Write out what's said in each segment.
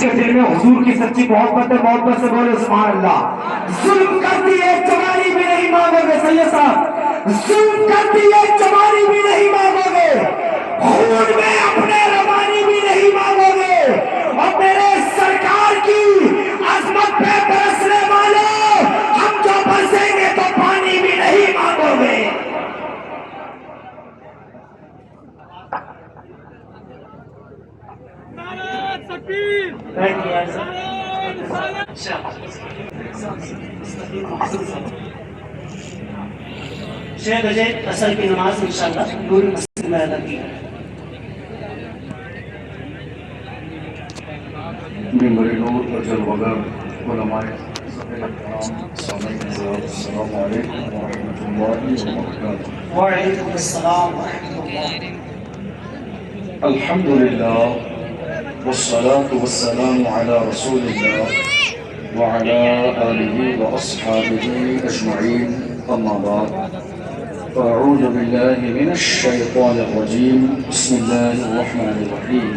کے دل میں حضور کی سچی محبت ہے، محبت سے بولے سبحان اللہ۔ ظلم کرتی ہے چماری بھی نہیں مانگو گے سید صاحب، ظلم کرتی ہے چماری بھی نہیں مانگو گے، خون میں اپنے روانی بھی نہیں مانگو گے، اور میرے سرکار کی عظمت پہ برسنے والے ہم جو برسیں گے تو پانی بھی نہیں مانگو گے۔ چھ بجے عصر کی نماز انشاءاللہ نور مسجد میں ادا کی ہے۔ ممبر نور پر جلوگر علماء السلام علیکم ورحمۃ اللہ وبرکاتہ۔ وعلیکم السلام ورحمۃ اللہ۔ الحمدللہ والصلاة والسلام علی رسول اللہ وعلى آله وأصحابه أجمعين، أما بعد فأعوذ بالله من الشيطان الرجيم، بسم الله الرحمن الرحيم۔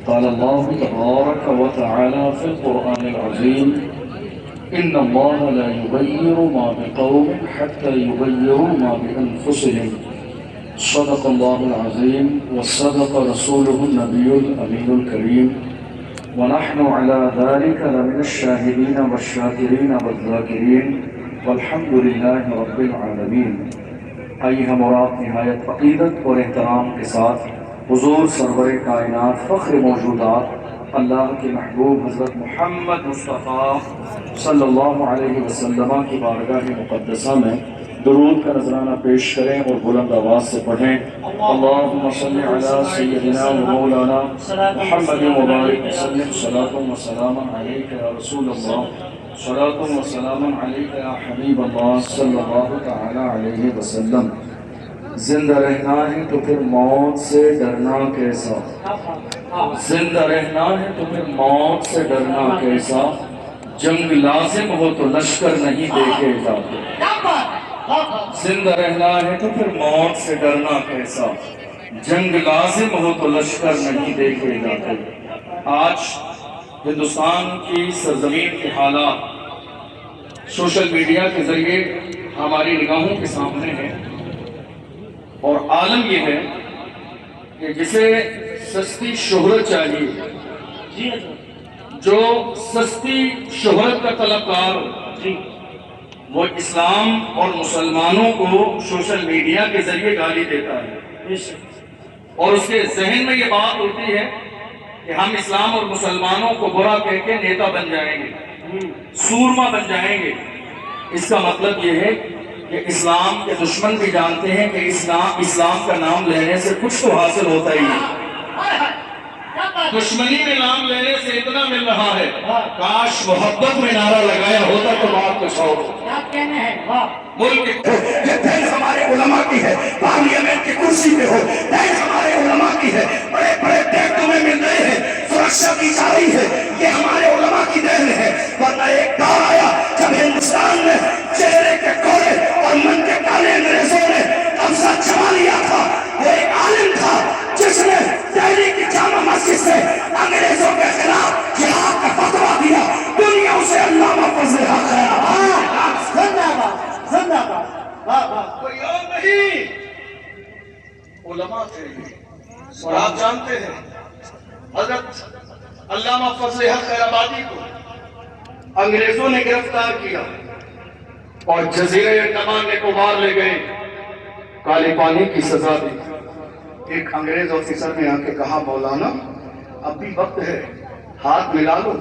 قال الله تبارك وتعالى في القرآن العظيم: إن الله لا يغير ما بقوم حتى يغيروا ما بأنفسهم، صدق الله العظيم وصدق رسوله النبي الأمين الكريم، ونحن على ذلك لمن الشاهدين والشاكرين والذاكرين، والحمد لله رب العالمين۔ آئیے ہم اور آپ نہایت عقیدت اور احترام کے ساتھ حضور سرور کائنات فخر موجودات اللہ کے محبوب حضرت محمد مصطفیٰ صلی اللہ علیہ وسلم کی بارگاہ مقدسہ میں درود کا نذرانہ پیش کریں اور بلند آواز سے پڑھیں: اللہم صلی علی سیدنا و مولانا محمد مبارک وسلم، صلاۃ و سلام علیک یا رسول اللہ، صلاۃ و سلام علیک یا حبیب اللہ صلی اللہ تعالی علیہ وسلم۔ زندہ رہنا ہے تو پھر موت سے ڈرنا کیسا، زندہ رہنا ہے تو پھر موت سے ڈرنا کیسا، جنگ لازم ہو تو لشکر نہیں دیکھے جاتے، زندہ رہنا ہے تو پھر موت سے ڈرنا کیسا، جنگ لازم ہو تو لشکر نہیں دیکھے جاتے۔ آج ہندوستان کی سرزمین کے حالات سوشل میڈیا کے ذریعے ہماری نگاہوں کے سامنے ہیں، اور عالم یہ ہے کہ جسے سستی شہرت چاہیے، جو سستی شہرت کا طلبگار ہو، وہ اسلام اور مسلمانوں کو سوشل میڈیا کے ذریعے گالی دیتا ہے، اور اس کے ذہن میں یہ بات ہوتی ہے کہ ہم اسلام اور مسلمانوں کو برا کہہ کے نیتا بن جائیں گے، سورما بن جائیں گے۔ اس کا مطلب یہ ہے کہ اسلام کے دشمن بھی جانتے ہیں کہ اسلام کا نام لینے سے کچھ تو حاصل ہوتا ہی ہے، دشمنی میں نام لینے سے اتنا مل رہا ہے، کاش محبت میں نعرہ لگایا ہوتا تو بات کچھ اور ہوتا۔ ملک یہ دین ہمارے علماء کی ہے، پارلیمنٹ کی کرسی پہ ہو دین ہمارے علماء کی ہے، بڑے بڑے دین تمہیں مل رہے ہیں، سرکشا کی جا رہی ہے، یہ ہمارے علماء کی دین ہے۔ ورنہ ایک دور آیا جب ہندوستان میں چہرے کے کولے اور من کے کالے انگریزوں نے قبضہ جما لیا تھا، وہ ایک عالم تھا جس نے دہلی کی جامع مسجد سے انگریزوں کے خلاف جہاد کا فتویٰ دیا، دنیا اسے علامہ فضل حق کوئی اور نہیں، علماء تھے۔ اور آپ جانتے ہیں حضرت علامہ فضل حق خیر آبادی کو انگریزوں نے گرفتار کیا اور جزیرہ انڈمان نکوبار لے گئے، کالے پانی کی سزا دی۔ ایک انگریز آفیسر نے آ کے کہا: مولانا اب بھی وقت ہے، ہاتھ ملا لو،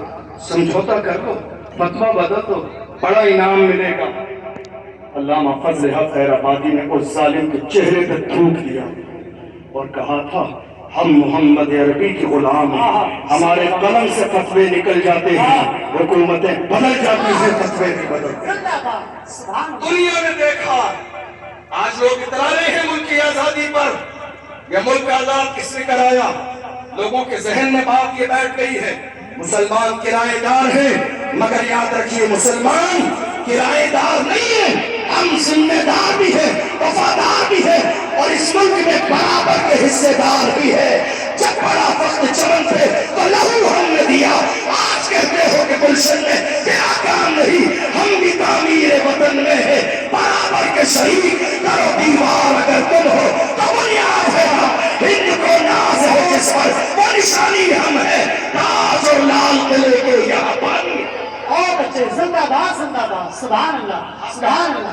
سمجھوتا کر لو، فتویٰ بدل دو، بڑا انعام ملے گا۔ علامہ فضل حق خیر آبادی نے اس ظالم کے چہرے پہ تھوک دیا اور کہا تھا: ہم محمد عربی کی غلام ہیں، ہمارے قلم سے فتوے نکل جاتے ہیں، حکومتیں بدل جاتی ہیں، فتوے نہیں بدلتے۔ دنیا نے دیکھا، آج لوگ اترانے ہیں ملک کی آزادی پر، یہ ملک آزاد کس نے کرایا؟ لوگوں کے ذہن میں بات یہ بیٹھ گئی ہے مسلمان کرایہ دار ہیں، مگر یاد رکھیے مسلمان کرایہ دار نہیں ہے، ہم ذمہ دار بھی ہیں، وفادار بھی ہیں، اور اس ملک میں برابر کے حصے دار بھی ہے۔ جب بڑا وقت چمن پہ تو لہو ہم نے دیا بادلے کے یہاں پانی بہت اچھے، زندہ باد زندہ باد، سبحان اللہ سبحان اللہ۔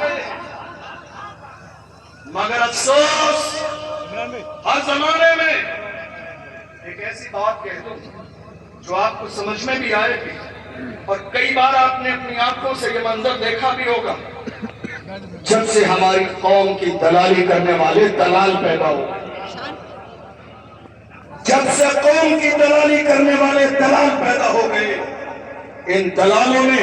مگر افسوس ہر زمانے میں ایک ایسی بات کہہ دوں جو آپ کو سمجھ میں بھی آئے گی، اور کئی بار آپ نے اپنی آنکھوں سے یہ منظر دیکھا بھی ہوگا، جب سے ہماری قوم کی دلالی کرنے والے دلال پیدا ہو گئے، جب سے قوم کی دلالی کرنے والے دلال پیدا ہو گئے، ان دلالوں نے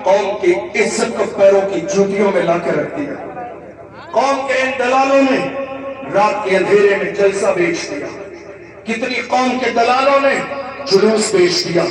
قوم کی عزت کو پیروں کی جوتیوں میں لا کے رکھ دیا۔ قوم کے ان دلالوں نے رات کے اندھیرے میں جلسہ بیچ دیا، کتنی قوم کے دلالوں نے جلوس بیچ دیا،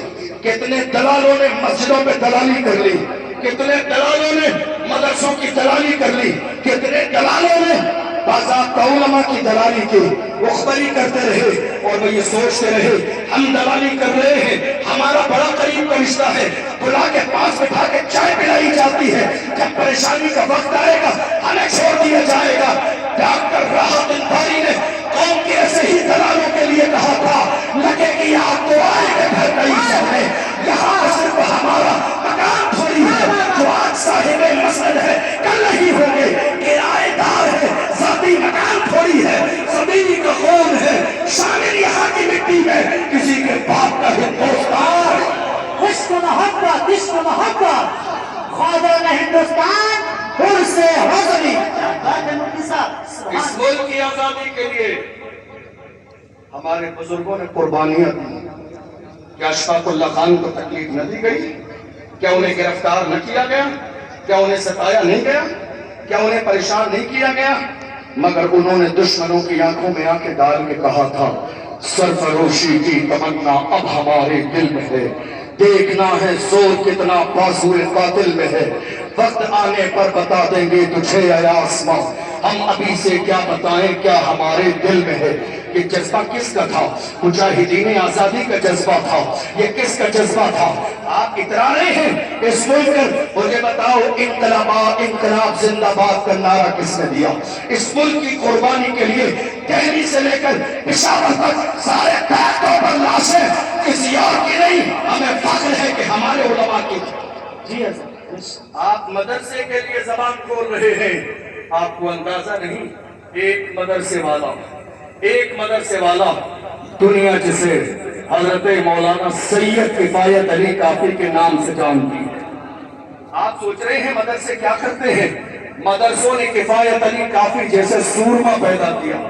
کتنے دلالوں نے مسجدوں پہ دلالی کر لی، کتنے دلالوں نے مدرسوں کی دلالی کر لی، کتنے دلالوں نے باضابطہ علماء کی دلالی کی، مخبری کرتے رہے اور وہ یہ سوچتے رہے ہم دلالی کر رہے ہیں، ہمارا بڑا قریب کا رشتہ ہے، بلا کے پاس بٹھا کے چائے پلائی جاتی ہے، جب پریشانی کا وقت آئے گا ہمیں چھوڑ دیا جائے گا۔ ڈاکٹر راحت انصاری نے قوم کے ایسے ہی دلالوں کے لیے کہا تھا لگے کہ آپ تو آئے گے گھر کئی سب ہے، یہاں صرف ہمارا مکان تھوڑی ہے جو آج صاحب مسجد ہے کل نہیں ہوگے، کرایہ دار ہے ذاتی مکان تھوڑی ہے، زمین کا خون ہے شامل یہاں کی مٹی میں کسی کے باپ کا ہندوستان۔ عشق محبت عشق محبت، خواجہ کا ہندوستان پھر سے حضری۔ بات ہے مفتی صاحب اس سبحان ملک کی آزادی کے لیے ہمارے بزرگوں نے قربانیاں دی، کیا اشفاق اللہ خان کو تکلیف نہ دی گئی؟ کیا انہیں گرفتار نہ کیا گیا؟ کیا انہیں ستایا نہیں گیا؟ کیا انہیں پریشان نہیں کیا گیا؟ مگر انہوں نے دشمنوں کی آنکھوں میں آنکھیں ڈال کے کہا تھا سرفروشی کی تمنا اب ہمارے دل میں ہے، دیکھنا ہے زور کتنا بازو قاتل میں ہے، وقت آنے پر بتا دیں گے تجھے اے آسماں، ہم ابھی سے کیا بتائیں کیا ہمارے دل میں ہے۔ یہ جذبہ کس کا تھا؟ مجاہدین آزادی کا جذبہ تھا۔ یہ کس کا جذبہ تھا؟ آپ اترا رہے ہیں اس ملک پر، مجھے بتاؤ انقلاب زندہ باد کا نعرہ کس نے دیا؟ اس ملک کی قربانی کے لیے دہلی سے لے کر پشاور تک سارے ٹریکٹروں پر لاشیں کسی اور کی نہیں، ہمیں فخر ہے کہ ہمارے علماء کی تھی۔ جی حضرت۔ آپ مدرسے کے لیے زبان کھول رہے ہیں، آپ کو اندازہ نہیں، ایک مدرسے والا دنیا جسے حضرت مولانا سید کفایت علی کافی کے نام سے جانتی ہے۔ آپ سوچ رہے ہیں مدرسے کیا کرتے ہیں؟ مدرسوں نے کفایت علی کافی جیسے سورما پیدا کیا۔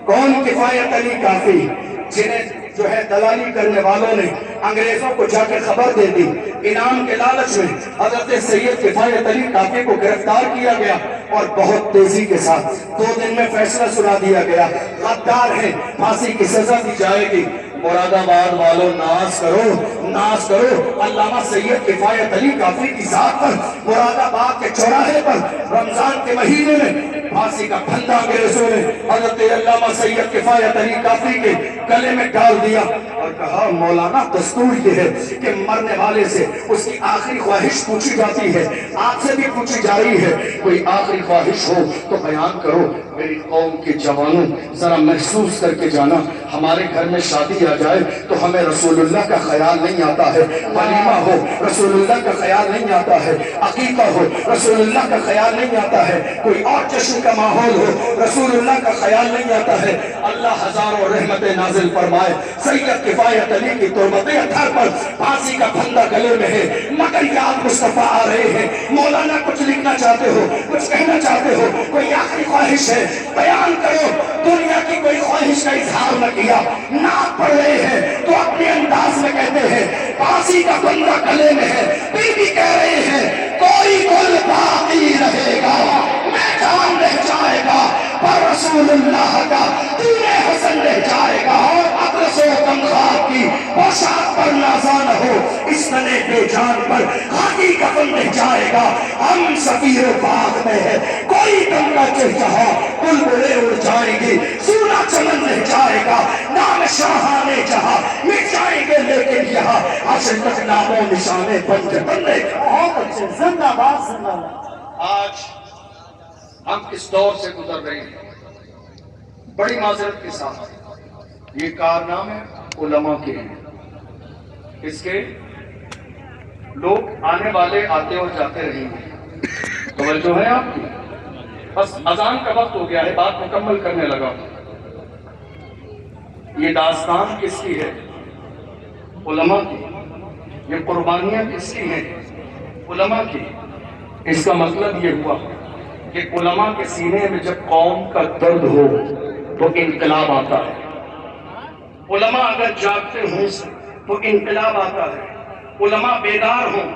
کون کفایت علی کافی؟ جنہیں جو ہے دلالی کرنے والوں نے انگریزوں کو جا کے خبر دے دی، انعام کے لالچ میں حضرت سید کفایت علی کافی کو گرفتار کیا گیا اور بہت تیزی کے ساتھ 2 دن میں فیصلہ سنا دیا گیا، غدار ہیں پھانسی کی سزا دی جائے گی۔ مراد آباد والوں ناز کرو علامہ سید کفایت علی کافی کی ذات پر مراد آباد کے چوراہے پر رمضان کے مہینے میں پھانسی کا پھندا انگریزوں نے حضرت علامہ سید کفایت علی کافی کے گلے میں ڈال دیا اور کہا مولانا دستور یہ ہے کہ مرنے والے سے اس کی آخری خواہش پوچھی جاتی ہے، آپ سے بھی پوچھی جا رہی ہے، کوئی آخری خواہش ہو تو بیان کرو۔ میری قوم کے جوانوں ذرا محسوس کر کے جانا، ہمارے گھر میں شادی آ جائے تو ہمیں رسول اللہ کا خیال نہیں آتا ہے، ولیمہ ہو رسول اللہ کا خیال نہیں آتا ہے، عقیقہ ہو رسول اللہ کا خیال نہیں آتا ہے، کوئی اور جشن کا ماحول ہو رسول اللہ کا خیال نہیں آتا ہے۔ اللہ ہزاروں رحمتیں نازل فرمائے، سید کفایت علی کی تربت اطہر پر پھانسی کا پھندا گلے میں ہے، مگر یاد مصطفیٰ آ رہے ہیں۔ مولانا کچھ لکھنا چاہتے ہو، کچھ کہنا چاہتے ہو، کوئی آخری خواہش ہے بیان کرو۔ دنیا کی کوئی خواہش کا اظہار نہ کیا، نعت پڑھ رہے ہیں تو اپنے انداز میں کہتے ہیں پھانسی کا پھندا گلے میں ہے، پھر بھی کہہ رہے ہیں کوئی گل باقی رہے گا، میدان رہ جائے گا پر رسول اللہ کا دین حسن رہ جائے گا۔ اقرص و تنخواہ کی پوشاک پر نازا نہ ہو، اس تنے بے جان پر خاکی کفن رہ جائے گا۔ ہم سفیر باغ میں ہے، کوئی دم کا چہچہا بلبلیں اڑ جائیں گی، سونا چمن رہ جائے گا، نام شاہانے جہاں مٹ جائیں گے لیکن یہاں حشر تک نام و نشانے پنجتن رہ جائیں۔ بہت اچھے، زندہ باد زندہ باد۔ آج ہم کس دور سے گزر رہے ہیں، بڑی معذرت کے ساتھ یہ کارنامے علماء کے ہیں، اس کے لوگ آنے والے آتے اور جاتے رہیں گے. توجہ ہے آپ کی؟ بس اذان کا وقت ہو گیا ہے، بات مکمل کرنے لگا. یہ داستان کس کی ہے؟ علماء کی. یہ قربانیاں کس کی ہیں؟ علماء کی. اس کا مطلب یہ ہوا کہ علماء کے سینے میں جب قوم کا درد ہو تو انقلاب آتا ہے. علماء اگر جاگتے ہوں تو انقلاب آتا ہے. علماء بیدار ہوں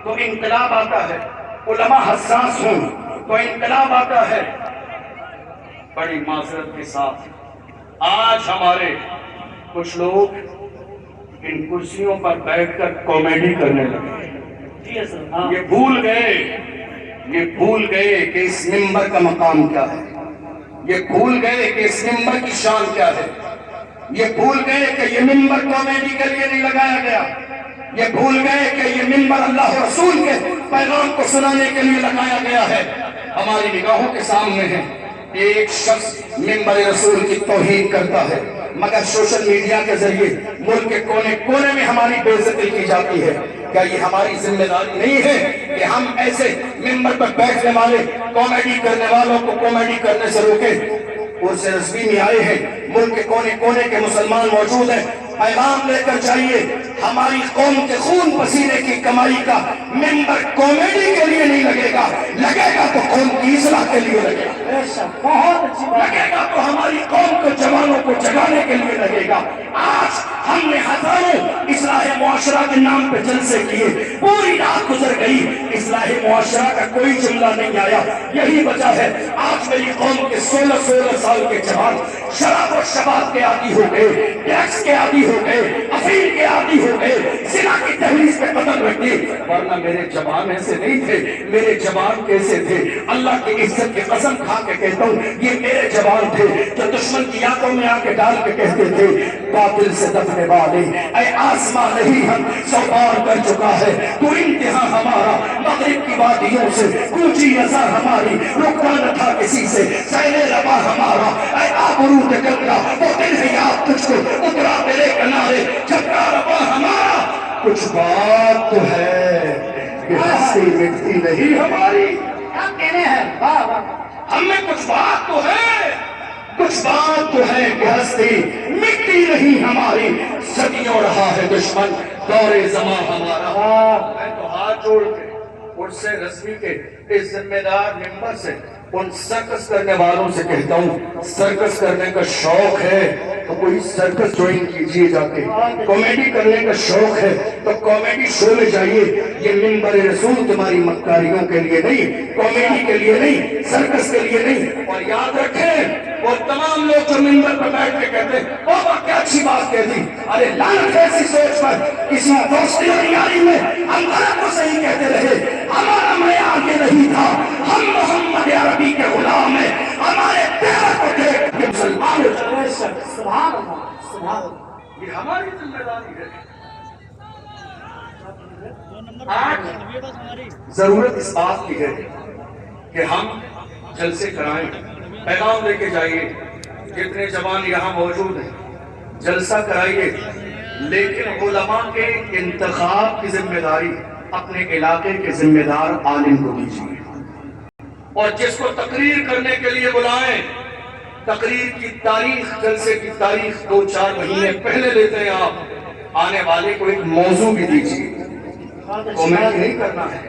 تو انقلاب آتا ہے. علماء حساس ہوں تو انقلاب آتا ہے. بڑی معذرت کے ساتھ آج ہمارے کچھ لوگ ان کرسیوں پر بیٹھ کر کامیڈی کرنے لگے. یہ بھول گئے کہ اس منبر کا مقام کیا ہے. یہ بھول گئے کہ اس منبر کی شان کیا ہے. یہ بھول گئے کہ یہ منبر کامیڈی کے لیے نہیں لگایا گیا. یہ بھول گئے کہ یہ منبر اللہ و رسول کے پیغام کو سنانے کے لیے لگایا گیا ہے. ہماری نگاہوں کے سامنے ہے ایک شخص منبر رسول کی توہین کرتا ہے، مگر سوشل میڈیا کے ذریعے ملک کے کونے کونے میں ہماری بے عزتی کی جاتی ہے. کیا یہ ہماری ذمہ داری نہیں ہے کہ ہم ایسے منبر پر بیٹھنے والے کامیڈی کرنے والوں کو کامیڈی کرنے سے روکیں؟ عرس رسمی میں آئے ہیں، ملک کے کونے کونے کے مسلمان موجود ہیں. پیغام لے کر جائیے، ہماری قوم کے خون پسینے کی کمائی کا منبر کامیڈی کے لیے نہیں لگے گا، لگے گا تو قوم کی اصلاح کے لیے لگے گا. بہت اچھی بات. لگے گا تو ہماری قوم کو جوانوں کو جگانے کے لیے لگے گا. آج ہم نے ہزاروں اصلاح معاشرہ کے نام پہ جلسے کیے، پوری رات گزر گئی، اصلاح معاشرہ کا کوئی جملہ نہیں آیا. یہی وجہ ہے آج میری قوم کے 16 سال کے جوان شراب و شباب کے عادی ہو گئے، ڈرگس کے عادی ہو گئے، افیم کے عادی ہو گئے، زنا کی دہلیز پہ قدم رکھ دی. ورنہ میرے جوان ایسے نہیں تھے. میرے جوان کیسے تھے؟ اللہ کی عزت کی قسم کھا کے کہتا ہوں، یہ میرے جوان تھے جو دشمن کی آنکھوں میں آ کے ڈال کے کہتے تھے باطل سے دفنے والے اے آسمان نہیں ہم سو بار کر چکا ہے تو انتہا ہمارا. مغرب کی وادیوں سے کوچی نظر ہماری رکنا نہ تھا کسی سے. سیلے ربا ہمارا اے آبرو گنگا وہ دن ہے یاد تجھ کو اترا تیرے کنارے جھپکا ربا ہمارا. کچھ بات تو ہے کہ ہستی مٹتی نہیں ہماری. کیا کہنے ہیں؟ واہ واہ. ہم میں کچھ بات تو ہے، کچھ بات تو ہے کہ ہستی مٹی نہیں ہماری. صدیوں رہا ہے دشمن دور زمان ہمارا. میں تو ہاتھ جوڑ کے عرس رسمی کے اس ذمہ دار ممبر سے ان سرکس کرنے والوں سے کہتا ہوں، سرکس کرنے کا شوق ہے تو کوئی سرکس جوائن کیجیے جا کے. کامیڈی کرنے کا شوق ہے تو کامیڈی شو میں جائیے. یہ منبر رسول تمہاری مکاریوں کے لیے نہیں، کامیڈی کے لیے نہیں، سرکس کے لیے نہیں. اور یاد رکھیں وہ تمام لوگ جو منبر پر بیٹھ کے کہتے ہیں بابا کیا اچھی بات کہہ دی، ارے لعنت ہے ایسی سوچ پر. کسی دوستی اور یاری میں ہم غلط کو صحیح کہتے رہے. ہمارا معیار یہ نہیں تھا، ہم محمد عربی کے غلام ہیں. ہمارے پیار کو دیکھ کے مسلمان ہو جائے. سبحان اللہ سبحان اللہ. یہ ہماری ذمہ داری ہے. آج ضرورت اس بات کی ہے کہ ہم جلسے کرائیں، پیغام لے کے جائیے. جتنے جوان یہاں موجود ہیں جلسہ کرائیے، لیکن علماء کے انتخاب کی ذمہ داری اپنے علاقے کے ذمہ دار عالم کو دیجیے. اور جس کو تقریر کرنے کے لیے بلائیں، تقریر کی تاریخ، جلسے کی تاریخ 2-4 مہینے پہلے لیتے ہیں آپ. آنے والے کو ایک موضوع بھی دیجیے. کامنٹ نہیں کرنا ہے،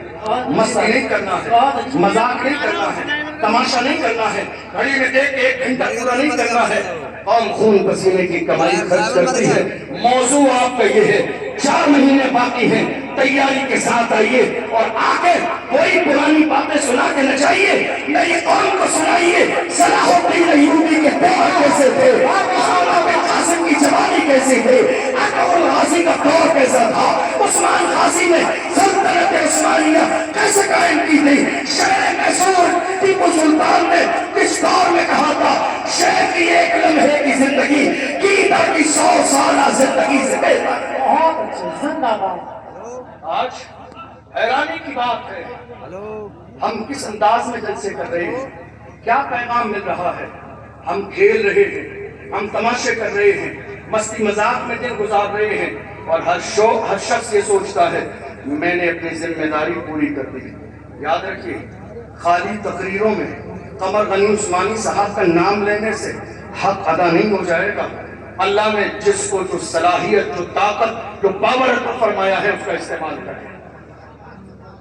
مستی نہیں کرنا ہے، مذاق نہیں کرنا ہے، تماشا نہیں کرنا ہے، گھڑی میں دیکھ کے 1 گھنٹہ پورا نہیں کرنا ہے. قوم خون پسینے کی کمائی خرچ کرتی ہے. موضوع آپ کا یہ ہے، 4 مہینے باقی ہیں، تیاری کے ساتھ آئیے اور آگے کوئی پرانی باتیں سنا کے نہ جائیے. میری قوم کو سنائیے صلاح الدین ایوبی کے دور کیسے تھے، محمد بن قاسم کی جوانی کیسے تھے، اکبر غازی کا دور کیسا تھا، عثمان غازی نے سلطنت عثمانیہ کیسے قائم کی تھی، شہر میسور ٹیپو سلطان نے کس دور میں کہا تھا شہر کی 1 لمحے کی زندگی قیدر کی 100 سالہ زندگی سے بہتر ہے. بہت اچھا. زندہ باد. آج حیرانی کی بات ہے ہم کس انداز میں جلسے کر رہے ہیں، کیا پیغام مل رہا ہے. ہم کھیل رہے ہیں، ہم تماشے کر رہے ہیں، مستی مذاق میں دن گزار رہے ہیں، اور ہر شخص یہ سوچتا ہے میں نے اپنی ذمہ داری پوری کر دی۔ یاد رکھیے، خالی تقریروں میں قمر غنی عثمانی صاحب کا نام لینے سے حق ادا نہیں ہو جائے گا۔ اللہ نے جس کو جو صلاحیت، جو طاقت، جو پاور عطا فرمایا ہے، اس کا استعمال کریں۔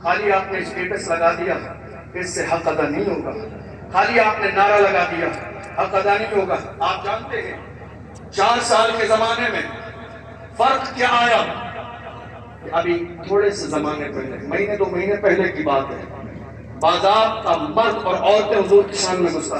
خالی آپ نے اسٹیٹس لگا دیا، اس سے حق ادا نہیں ہوگا۔ خالی آپ نے نعرہ لگا دیا، حق ادا نہیں ہوگا۔ آپ جانتے ہیں 4 سال کے زمانے میں فرق کیا آیا؟ ابھی تھوڑے سے زمانے پہلے، مہینے 2 مہینے پہلے کی بات ہے، باضابطہ مرد اور عورتیں حضور کی شان میں گستاخی